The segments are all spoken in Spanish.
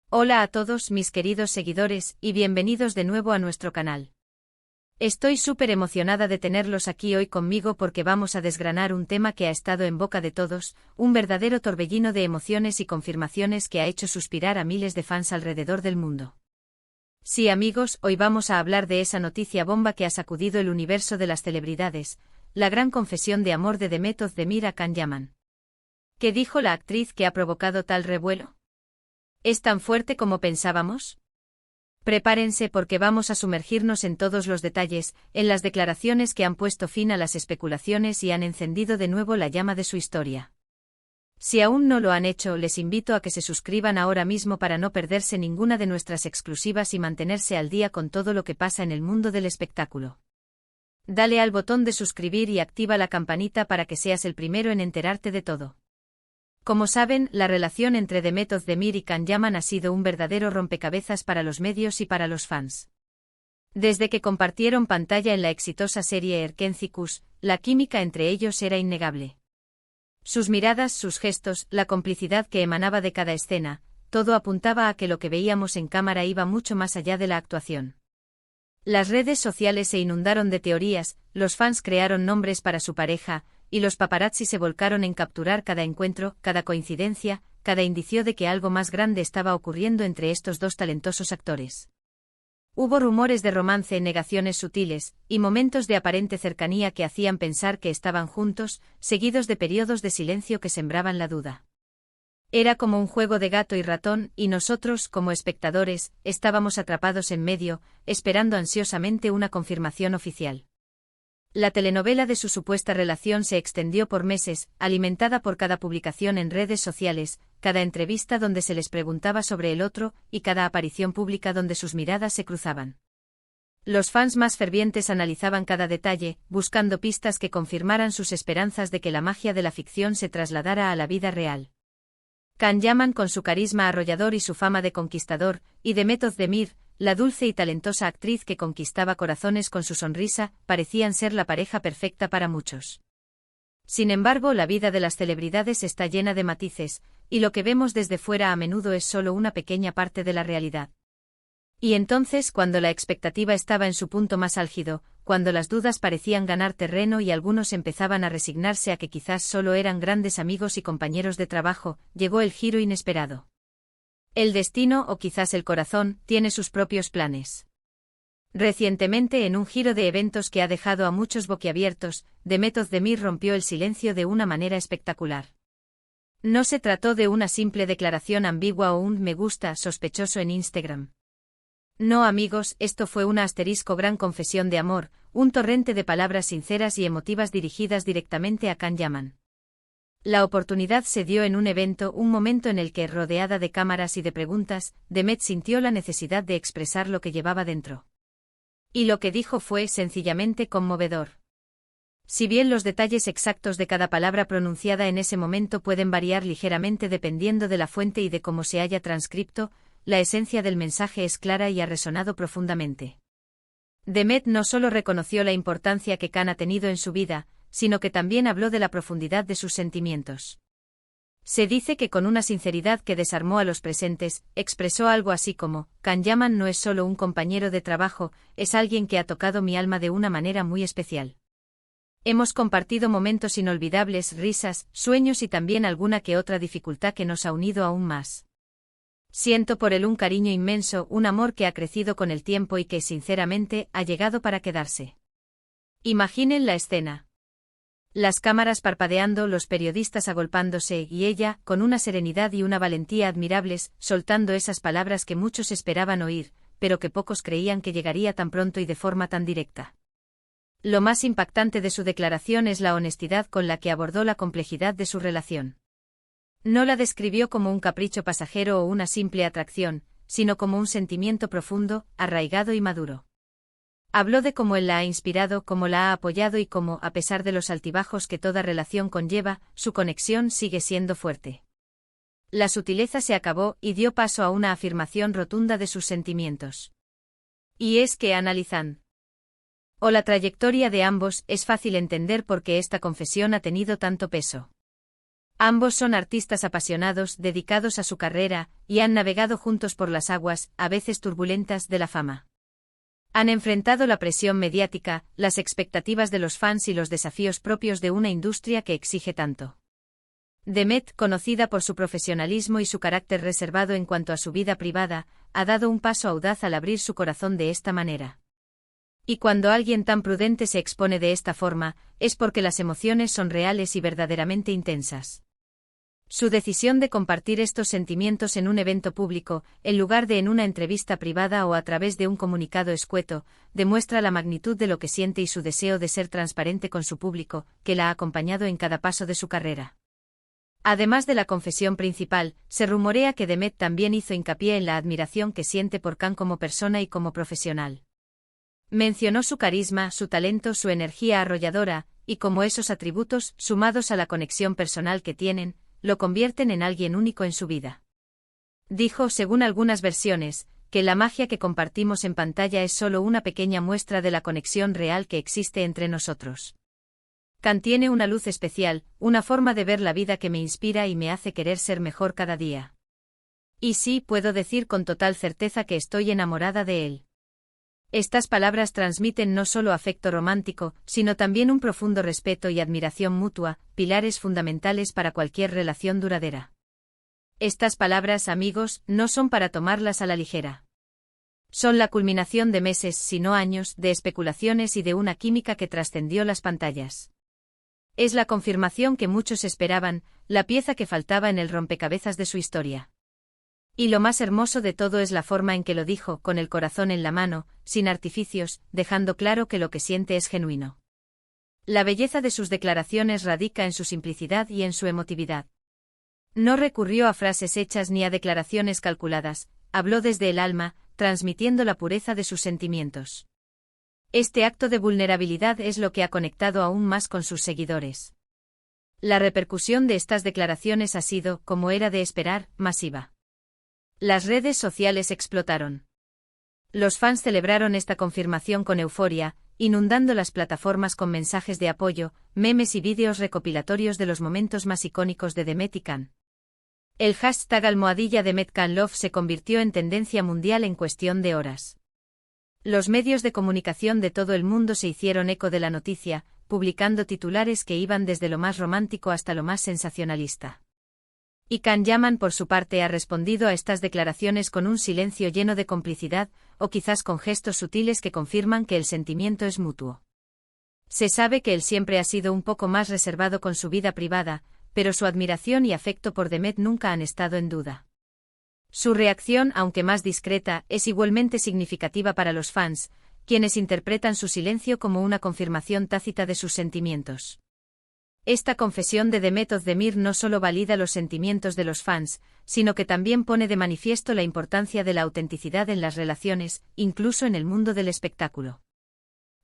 Hola a todos mis queridos seguidores y bienvenidos de nuevo a nuestro canal. Estoy súper emocionada de tenerlos aquí hoy conmigo porque vamos a desgranar un tema que ha estado en boca de todos, un verdadero torbellino de emociones y confirmaciones que ha hecho suspirar a miles de fans alrededor del mundo. Sí amigos, hoy vamos a hablar de esa noticia bomba que ha sacudido el universo de las celebridades, la gran confesión de amor de Demet Özdemir a Can Yaman. ¿Qué dijo la actriz que ha provocado tal revuelo? ¿Es tan fuerte como pensábamos? Prepárense porque vamos a sumergirnos en todos los detalles, en las declaraciones que han puesto fin a las especulaciones y han encendido de nuevo la llama de su historia. Si aún no lo han hecho, les invito a que se suscriban ahora mismo para no perderse ninguna de nuestras exclusivas y mantenerse al día con todo lo que pasa en el mundo del espectáculo. Dale al botón de suscribir y activa la campanita para que seas el primero en enterarte de todo. Como saben, la relación entre Demet Özdemir y Can Yaman ha sido un verdadero rompecabezas para los medios y para los fans. Desde que compartieron pantalla en la exitosa serie Erkenci, la química entre ellos era innegable. Sus miradas, sus gestos, la complicidad que emanaba de cada escena, todo apuntaba a que lo que veíamos en cámara iba mucho más allá de la actuación. Las redes sociales se inundaron de teorías, los fans crearon nombres para su pareja, y los paparazzi se volcaron en capturar cada encuentro, cada coincidencia, cada indicio de que algo más grande estaba ocurriendo entre estos dos talentosos actores. Hubo rumores de romance, negaciones sutiles, y momentos de aparente cercanía que hacían pensar que estaban juntos, seguidos de periodos de silencio que sembraban la duda. Era como un juego de gato y ratón, y nosotros, como espectadores, estábamos atrapados en medio, esperando ansiosamente una confirmación oficial. La telenovela de su supuesta relación se extendió por meses, alimentada por cada publicación en redes sociales, cada entrevista donde se les preguntaba sobre el otro, y cada aparición pública donde sus miradas se cruzaban. Los fans más fervientes analizaban cada detalle, buscando pistas que confirmaran sus esperanzas de que la magia de la ficción se trasladara a la vida real. Can Yaman, con su carisma arrollador y su fama de conquistador, y Demet Özdemir, la dulce y talentosa actriz que conquistaba corazones con su sonrisa, parecían ser la pareja perfecta para muchos. Sin embargo, la vida de las celebridades está llena de matices, y lo que vemos desde fuera a menudo es solo una pequeña parte de la realidad. Y entonces, cuando la expectativa estaba en su punto más álgido, cuando las dudas parecían ganar terreno y algunos empezaban a resignarse a que quizás solo eran grandes amigos y compañeros de trabajo, llegó el giro inesperado. El destino, o quizás el corazón, tiene sus propios planes. Recientemente, en un giro de eventos que ha dejado a muchos boquiabiertos, Demet Özdemir rompió el silencio de una manera espectacular. No se trató de una simple declaración ambigua o un me gusta sospechoso en Instagram. No amigos, esto fue una gran confesión de amor, un torrente de palabras sinceras y emotivas dirigidas directamente a Can Yaman. La oportunidad se dio en un evento, un momento en el que, rodeada de cámaras y de preguntas, Demet sintió la necesidad de expresar lo que llevaba dentro. Y lo que dijo fue sencillamente conmovedor. Si bien los detalles exactos de cada palabra pronunciada en ese momento pueden variar ligeramente dependiendo de la fuente y de cómo se haya transcrito, la esencia del mensaje es clara y ha resonado profundamente. Demet no solo reconoció la importancia que Can ha tenido en su vida, sino que también habló de la profundidad de sus sentimientos. Se dice que con una sinceridad que desarmó a los presentes, expresó algo así como, Can Yaman no es solo un compañero de trabajo, es alguien que ha tocado mi alma de una manera muy especial. Hemos compartido momentos inolvidables, risas, sueños y también alguna que otra dificultad que nos ha unido aún más. Siento por él un cariño inmenso, un amor que ha crecido con el tiempo y que, sinceramente, ha llegado para quedarse. Imaginen la escena. Las cámaras parpadeando, los periodistas agolpándose y ella, con una serenidad y una valentía admirables, soltando esas palabras que muchos esperaban oír, pero que pocos creían que llegaría tan pronto y de forma tan directa. Lo más impactante de su declaración es la honestidad con la que abordó la complejidad de su relación. No la describió como un capricho pasajero o una simple atracción, sino como un sentimiento profundo, arraigado y maduro. Habló de cómo él la ha inspirado, cómo la ha apoyado y cómo, a pesar de los altibajos que toda relación conlleva, su conexión sigue siendo fuerte. La sutileza se acabó y dio paso a una afirmación rotunda de sus sentimientos. Y es que analizan la trayectoria de ambos, es fácil entender por qué esta confesión ha tenido tanto peso. Ambos son artistas apasionados, dedicados a su carrera, y han navegado juntos por las aguas, a veces turbulentas, de la fama. Han enfrentado la presión mediática, las expectativas de los fans y los desafíos propios de una industria que exige tanto. Demet, conocida por su profesionalismo y su carácter reservado en cuanto a su vida privada, ha dado un paso audaz al abrir su corazón de esta manera. Y cuando alguien tan prudente se expone de esta forma, es porque las emociones son reales y verdaderamente intensas. Su decisión de compartir estos sentimientos en un evento público, en lugar de en una entrevista privada o a través de un comunicado escueto, demuestra la magnitud de lo que siente y su deseo de ser transparente con su público, que la ha acompañado en cada paso de su carrera. Además de la confesión principal, se rumorea que Demet también hizo hincapié en la admiración que siente por Khan como persona y como profesional. Mencionó su carisma, su talento, su energía arrolladora, y cómo esos atributos, sumados a la conexión personal que tienen, lo convierten en alguien único en su vida. Dijo, según algunas versiones, que la magia que compartimos en pantalla es solo una pequeña muestra de la conexión real que existe entre nosotros. Khan tiene una luz especial, una forma de ver la vida que me inspira y me hace querer ser mejor cada día. Y sí, puedo decir con total certeza que estoy enamorada de él. Estas palabras transmiten no solo afecto romántico, sino también un profundo respeto y admiración mutua, pilares fundamentales para cualquier relación duradera. Estas palabras, amigos, no son para tomarlas a la ligera. Son la culminación de meses, si no años, de especulaciones y de una química que trascendió las pantallas. Es la confirmación que muchos esperaban, la pieza que faltaba en el rompecabezas de su historia. Y lo más hermoso de todo es la forma en que lo dijo, con el corazón en la mano, sin artificios, dejando claro que lo que siente es genuino. La belleza de sus declaraciones radica en su simplicidad y en su emotividad. No recurrió a frases hechas ni a declaraciones calculadas, habló desde el alma, transmitiendo la pureza de sus sentimientos. Este acto de vulnerabilidad es lo que ha conectado aún más con sus seguidores. La repercusión de estas declaraciones ha sido, como era de esperar, masiva. Las redes sociales explotaron. Los fans celebraron esta confirmación con euforia, inundando las plataformas con mensajes de apoyo, memes y vídeos recopilatorios de los momentos más icónicos de Demet y Khan. El hashtag #DemetKhanLove se convirtió en tendencia mundial en cuestión de horas. Los medios de comunicación de todo el mundo se hicieron eco de la noticia, publicando titulares que iban desde lo más romántico hasta lo más sensacionalista. Y Khan Yaman por su parte ha respondido a estas declaraciones con un silencio lleno de complicidad, o quizás con gestos sutiles que confirman que el sentimiento es mutuo. Se sabe que él siempre ha sido un poco más reservado con su vida privada, pero su admiración y afecto por Demet nunca han estado en duda. Su reacción, aunque más discreta, es igualmente significativa para los fans, quienes interpretan su silencio como una confirmación tácita de sus sentimientos. Esta confesión de Demet Özdemir no solo valida los sentimientos de los fans, sino que también pone de manifiesto la importancia de la autenticidad en las relaciones, incluso en el mundo del espectáculo.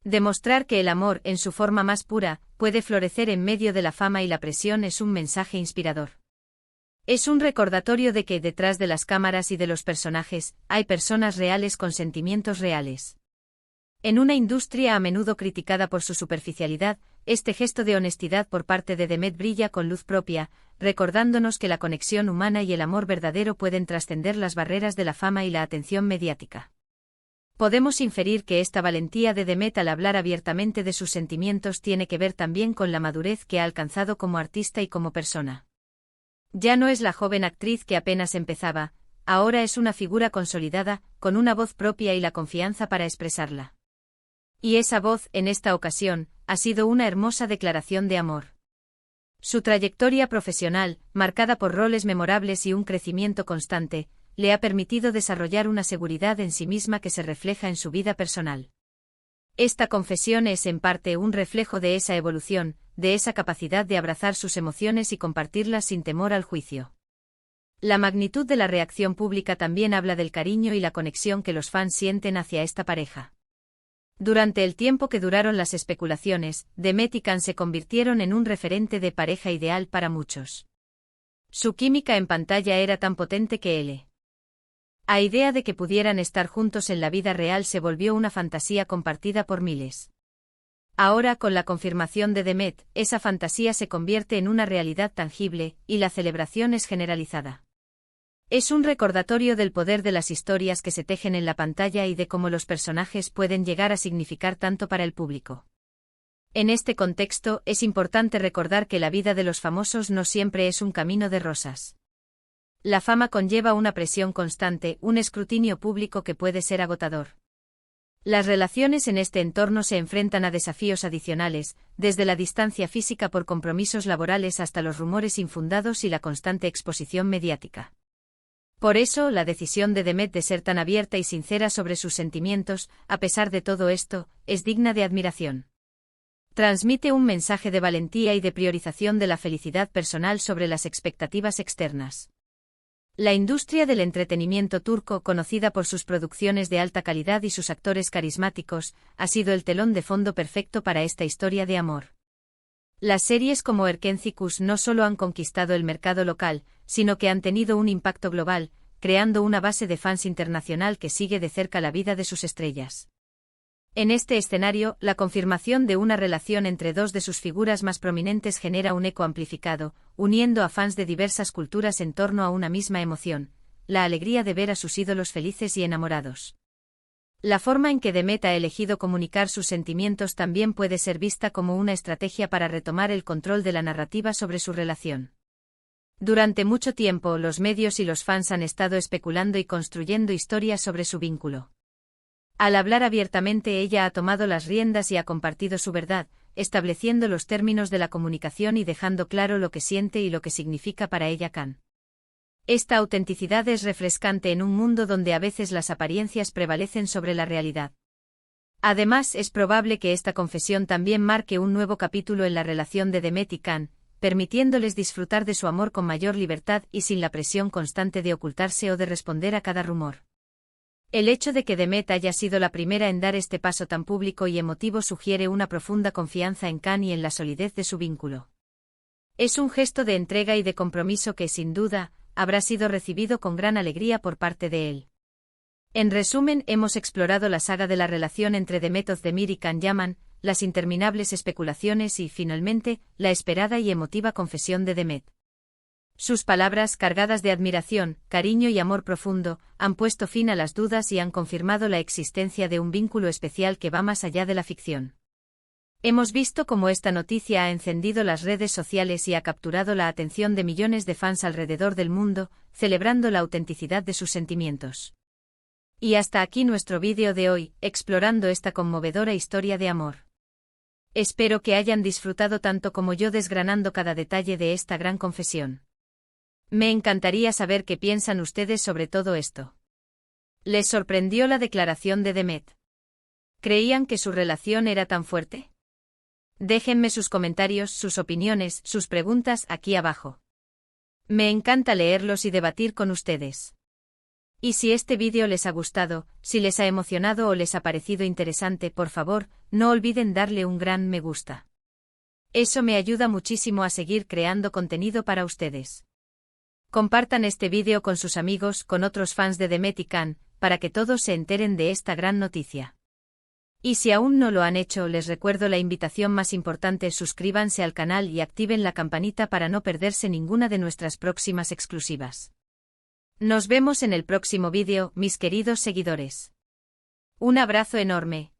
Demostrar que el amor, en su forma más pura, puede florecer en medio de la fama y la presión es un mensaje inspirador. Es un recordatorio de que detrás de las cámaras y de los personajes, hay personas reales con sentimientos reales. En una industria a menudo criticada por su superficialidad, este gesto de honestidad por parte de Demet brilla con luz propia, recordándonos que la conexión humana y el amor verdadero pueden trascender las barreras de la fama y la atención mediática. Podemos inferir que esta valentía de Demet al hablar abiertamente de sus sentimientos tiene que ver también con la madurez que ha alcanzado como artista y como persona. Ya no es la joven actriz que apenas empezaba, ahora es una figura consolidada, con una voz propia y la confianza para expresarla. Y esa voz, en esta ocasión, ha sido una hermosa declaración de amor. Su trayectoria profesional, marcada por roles memorables y un crecimiento constante, le ha permitido desarrollar una seguridad en sí misma que se refleja en su vida personal. Esta confesión es en parte un reflejo de esa evolución, de esa capacidad de abrazar sus emociones y compartirlas sin temor al juicio. La magnitud de la reacción pública también habla del cariño y la conexión que los fans sienten hacia esta pareja. Durante el tiempo que duraron las especulaciones, Demet y Khan se convirtieron en un referente de pareja ideal para muchos. Su química en pantalla era tan potente que la idea de que pudieran estar juntos en la vida real se volvió una fantasía compartida por miles. Ahora, con la confirmación de Demet, esa fantasía se convierte en una realidad tangible, y la celebración es generalizada. Es un recordatorio del poder de las historias que se tejen en la pantalla y de cómo los personajes pueden llegar a significar tanto para el público. En este contexto, es importante recordar que la vida de los famosos no siempre es un camino de rosas. La fama conlleva una presión constante, un escrutinio público que puede ser agotador. Las relaciones en este entorno se enfrentan a desafíos adicionales, desde la distancia física por compromisos laborales hasta los rumores infundados y la constante exposición mediática. Por eso, la decisión de Demet de ser tan abierta y sincera sobre sus sentimientos, a pesar de todo esto, es digna de admiración. Transmite un mensaje de valentía y de priorización de la felicidad personal sobre las expectativas externas. La industria del entretenimiento turco, conocida por sus producciones de alta calidad y sus actores carismáticos, ha sido el telón de fondo perfecto para esta historia de amor. Las series como Erkencikus no solo han conquistado el mercado local, sino que han tenido un impacto global, creando una base de fans internacional que sigue de cerca la vida de sus estrellas. En este escenario, la confirmación de una relación entre dos de sus figuras más prominentes genera un eco amplificado, uniendo a fans de diversas culturas en torno a una misma emoción, la alegría de ver a sus ídolos felices y enamorados. La forma en que Demet ha elegido comunicar sus sentimientos también puede ser vista como una estrategia para retomar el control de la narrativa sobre su relación. Durante mucho tiempo, los medios y los fans han estado especulando y construyendo historias sobre su vínculo. Al hablar abiertamente, ella ha tomado las riendas y ha compartido su verdad, estableciendo los términos de la comunicación y dejando claro lo que siente y lo que significa para ella Can. Esta autenticidad es refrescante en un mundo donde a veces las apariencias prevalecen sobre la realidad. Además, es probable que esta confesión también marque un nuevo capítulo en la relación de Demet y Can, permitiéndoles disfrutar de su amor con mayor libertad y sin la presión constante de ocultarse o de responder a cada rumor. El hecho de que Demet haya sido la primera en dar este paso tan público y emotivo sugiere una profunda confianza en Can y en la solidez de su vínculo. Es un gesto de entrega y de compromiso que, sin duda, habrá sido recibido con gran alegría por parte de él. En resumen, hemos explorado la saga de la relación entre Demet Özdemir y Can Yaman, las interminables especulaciones y, finalmente, la esperada y emotiva confesión de Demet. Sus palabras, cargadas de admiración, cariño y amor profundo, han puesto fin a las dudas y han confirmado la existencia de un vínculo especial que va más allá de la ficción. Hemos visto cómo esta noticia ha encendido las redes sociales y ha capturado la atención de millones de fans alrededor del mundo, celebrando la autenticidad de sus sentimientos. Y hasta aquí nuestro vídeo de hoy, explorando esta conmovedora historia de amor. Espero que hayan disfrutado tanto como yo desgranando cada detalle de esta gran confesión. Me encantaría saber qué piensan ustedes sobre todo esto. ¿Les sorprendió la declaración de Demet? ¿Creían que su relación era tan fuerte? Déjenme sus comentarios, sus opiniones, sus preguntas aquí abajo. Me encanta leerlos y debatir con ustedes. Y si este vídeo les ha gustado, si les ha emocionado o les ha parecido interesante, por favor, no olviden darle un gran me gusta. Eso me ayuda muchísimo a seguir creando contenido para ustedes. Compartan este vídeo con sus amigos, con otros fans de Demet y Can, para que todos se enteren de esta gran noticia. Y si aún no lo han hecho, les recuerdo la invitación más importante: suscríbanse al canal y activen la campanita para no perderse ninguna de nuestras próximas exclusivas. Nos vemos en el próximo vídeo, mis queridos seguidores. Un abrazo enorme.